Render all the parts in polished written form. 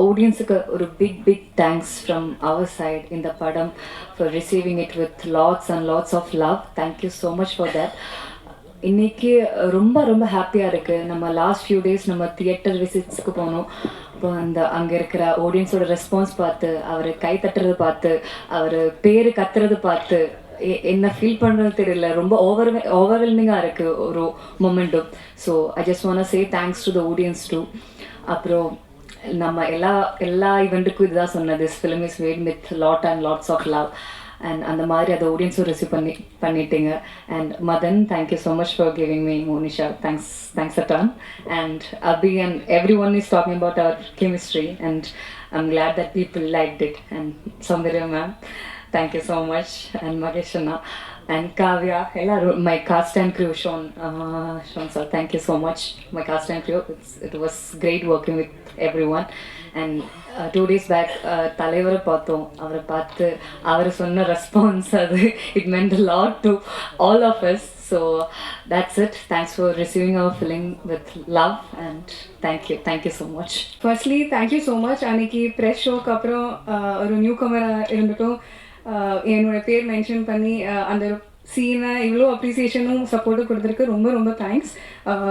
ஆடியன்ஸுக்கு ஒரு big thanks from our side இந்த படம் for receiving it with lots and lots of love. Thank you so much for that. இன்னைக்கு ரொம்ப ரொம்ப ஹாப்பியாக இருக்குது. நம்ம லாஸ்ட் ஃபியூ டேஸ் நம்ம தியேட்டர் விசிட்ஸ்க்கு போனோம். இப்போ அங்கே இருக்கிற ஆடியன்ஸோட ரெஸ்பான்ஸ் பார்த்து, அவர் கை தட்டுறது பார்த்து, அவர் பேர் கத்துறது பார்த்து என்ன ஃபீல் பண்ணுறது தெரியல. ரொம்ப ஓவர்வெல்மிங்காக இருக்குது ஒரு மொமெண்ட்டும். So I just want say thanks to the audience too. அப்புறம் நம்ம எல்லா ஈவெண்ட்டுக்கும் இதுதான் சொன்னது, this film is made with lot and lots of love. And அந்த மாதிரி அதை ஆடியன்ஸும் ரிசீவ் பண்ணிட்டீங்க. And Madhan, thank you so much for giving me Monisha. Thanks a ton. And Abhi and every one is talking about our chemistry and I'm glad that people liked it. And Soundarya ma'am, thank you so much. And Magesh Anna and Kavya, my cast and crew, Sean sir, thank you so much. My cast and crew, it was great working with everyone. And 2 days back தலைவரை பார்த்தோம். அவரை பார்த்து அவர் சொன்ன response, அது it meant a lot to all of us. So that's it. Thanks for receiving our film with love and thank you so much. Firstly, thank you so much. அன்னைக்கு press ஷோக்கு அப்புறம் ஒரு நியூ கமராக இருந்துட்டும் என்னோட பேர் mention பண்ணி அந்த சீனை இவ்வளோ அப்ரிசியேஷனும் சப்போர்ட்டும் கொடுத்துருக்கு. ரொம்ப ரொம்ப thanks.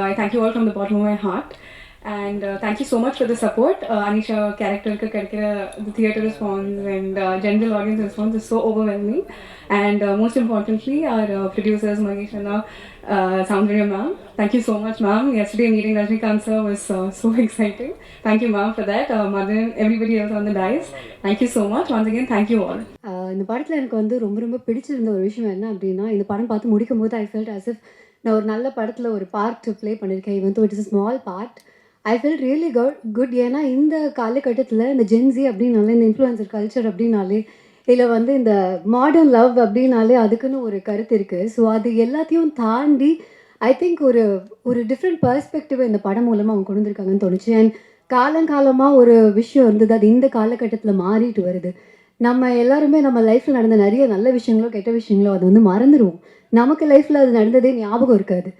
I thank you all from the bottom of my heart. And thank you so much for the support. Anisha character ka the theatre response and general audience response is so overwhelming. And most importantly, our producers Magesh Anna, Soundarya ma'am, thank you so much ma'am. Yesterday meeting Rajnikant sir was so exciting. Thank you ma'am for that. Madan, everybody else on the dais, thank you so much. Once again, thank you all. இந்த படத்தில் எனக்கு வந்து ரொம்ப ரொம்ப பிடிச்சிருந்த ஒரு விஷயம் என்ன அப்படின்னா, இந்த படம் பார்த்து முடிக்கும் போது ஐ ஃபெல்ட் as if நான் ஒரு நல்ல படத்தில் ஒரு பார்ட் ப்ளே பண்ணியிருக்கேன். Even it is a small part. I fell really good. ஏன்னா இந்த காலகட்டத்தில் இந்த ஜென்சி அப்படின்னாலே, இந்த இன்ஃப்ளூயன்சர் கல்ச்சர் அப்படின்னாலே, இல்லை வந்து இந்த மாடர்ன் லவ் அப்படின்னாலே அதுக்குன்னு ஒரு கருத்து இருக்குது. ஸோ அது எல்லாத்தையும் தாண்டி ஐ திங்க் ஒரு ஒரு டிஃப்ரெண்ட் பர்ஸ்பெக்டிவ் இந்த படம் மூலமாக அவங்க கொண்டு வந்திருக்காங்கன்னு தோணுச்சு. அண்ட் காலங்காலமாக ஒரு விஷயம் இருந்தது, அது இந்த காலகட்டத்தில் மாறிட்டு வருது. நம்ம எல்லாருமே நம்ம லைஃப்பில் நடந்த நிறைய நல்ல விஷயங்களோ கெட்ட விஷயங்களோ அது வந்து மறந்துடுவோம். நமக்கு லைஃப்பில் அது நடந்ததே ஞாபகம் இருக்காது.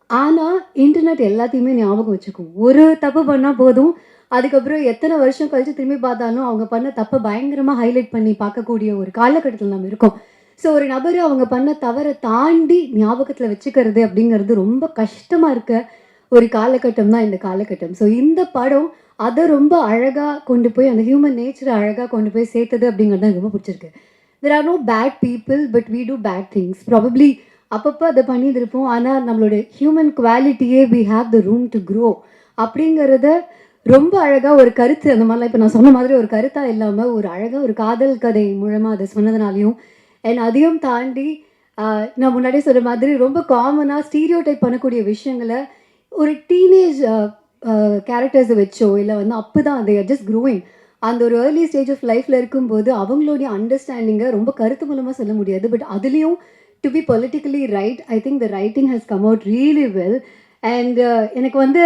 ஆனால் இன்டர்நெட் எல்லாத்தையுமே ஞாபகம் வச்சுக்கும். ஒரு தப்பு பண்ணால் போதும், அதுக்கப்புறம் எத்தனை வருஷம் கழித்து திரும்பி பார்த்தாலும் அவங்க பண்ண தப்பை பயங்கரமாக ஹைலைட் பண்ணி பார்க்கக்கூடிய ஒரு காலகட்டத்தில் நம்ம இருக்கோம். ஸோ ஒரு நபர் அவங்க பண்ண தவறை தாண்டி ஞாபகத்தில் வச்சுக்கிறது அப்படிங்கிறது ரொம்ப கஷ்டமாக இருக்க ஒரு காலகட்டம் தான் இந்த காலகட்டம். ஸோ இந்த படம் அதை ரொம்ப அழகாக கொண்டு போய், அந்த ஹியூமன் நேச்சரை அழகாக கொண்டு போய் சேர்த்தது அப்படிங்கிறது தான் ரொம்ப பிடிச்சிருக்கு. There are no bad people, but we do bad things. Probably அப்பப்போ அதை பண்ணியிருப்போம். ஆனால் நம்மளோட ஹியூமன் குவாலிட்டியே we have the room to grow அப்படிங்கிறத ரொம்ப அழகாக ஒரு கருத்து, அந்த மாதிரிலாம் இப்போ நான் சொன்ன மாதிரி ஒரு கருத்தாக இல்லாமல் ஒரு அழகாக ஒரு காதல் கதை மூலமாக அதை சொன்னதுனாலையும், அண்ட் அதையும் தாண்டி நான் முன்னாடியே சொன்ன மாதிரி ரொம்ப காமனாக ஸ்டீரியோ டைப் பண்ணக்கூடிய விஷயங்களை ஒரு டீனேஜ் கேரக்டர்ஸை வச்சோ, இல்லை வந்து அப்போ தான் அதை ஜஸ்ட் க்ரோயிங் அந்த ஒரு ஏர்லி ஸ்டேஜ் ஆஃப் லைஃப்பில் இருக்கும்போது அவங்களுடைய அண்டர்ஸ்டாண்டிங்கை ரொம்ப கருத்து மூலமாக சொல்ல முடியாது. பட் அதுலேயும் to be politically right, I think the writing has come out really well. And எனக்கு வந்து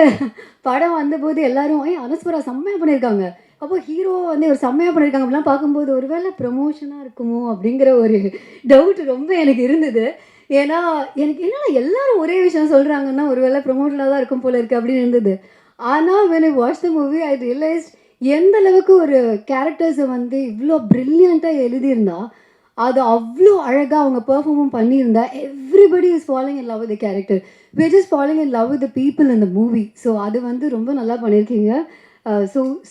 படம் வந்தபோது எல்லாரும் அனஸ்வரா செம்மையாக பண்ணியிருக்காங்க, அப்போ ஹீரோ வந்து ஒரு செம்மையாக பண்ணியிருக்காங்க அப்படிலாம் பார்க்கும்போது ஒருவேளை ப்ரமோஷனாக இருக்குமோ அப்படிங்கிற ஒரு டவுட் ரொம்ப எனக்கு இருந்தது. ஏன்னா எனக்கு என்னன்னா எல்லாரும் ஒரே விஷயம் சொல்கிறாங்கன்னா ஒருவேளை ப்ரமோஷனாக தான் இருக்கும் போல இருக்குது அப்படின்னு இருந்தது. ஆனால் when I watched the movie I realized எந்த அளவுக்கு ஒரு கேரக்டர்ஸை வந்து இவ்வளோ ப்ரில்லியண்ட்டாக எழுதியிருந்தா, அது அவ்வளோ அழகாக அவங்க பெர்ஃபார்மும் பண்ணியிருந்தா. Everybody is falling in love with the character. We are just falling in love with the people in the movie. So அது வந்து ரொம்ப நல்லா பண்ணியிருக்கீங்க.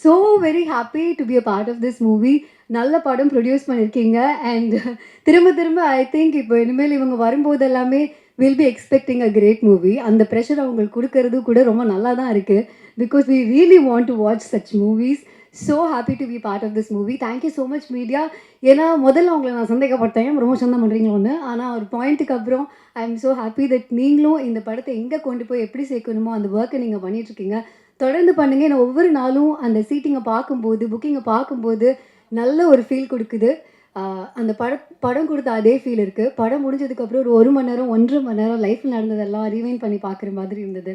So very happy to be a part of this movie. நல்ல படம் produce பண்ணியிருக்கீங்க. And திரும்ப I think இப்போ இனிமேல் இவங்க வரும்போது எல்லாமே will be expecting a great movie. அந்த ப்ரெஷர் அவங்களுக்கு கொடுக்கறது கூட ரொம்ப நல்லா தான் இருக்குது. Because we really want to watch such movies. So happy to be part of this movie. Thank you so much media. ஏன்னா முதல்ல அவங்களை நான் சந்தேகப்பட்டேன், ப்ரொமோஷன் தான் பண்ணுறீங்களோன்னு. ஆனால் ஒரு பாயிண்ட்டுக்கு அப்புறம் I am so happy that நீங்களும் இந்த படத்தை எங்கே கொண்டு போய் எப்படி சேர்க்கணுமோ அந்த ஒர்க்கை நீங்கள் பண்ணிகிட்ருக்கீங்க. தொடர்ந்து பண்ணுங்கள். ஏன்னா ஒவ்வொரு நாளும் அந்த சீட்டிங்கை பார்க்கும்போது, புக்கிங்கை பார்க்கும்போது நல்ல ஒரு ஃபீல் கொடுக்குது. அந்த படம் கொடுத்த அதே ஃபீல் இருக்குது. படம் முடிஞ்சதுக்கப்புறம் ஒரு 1 மணி நேரம் 1.5 மணி நேரம் லைஃப்பில் நடந்ததெல்லாம் ரீவைண்ட் பண்ணி பார்க்குற மாதிரி இருந்தது.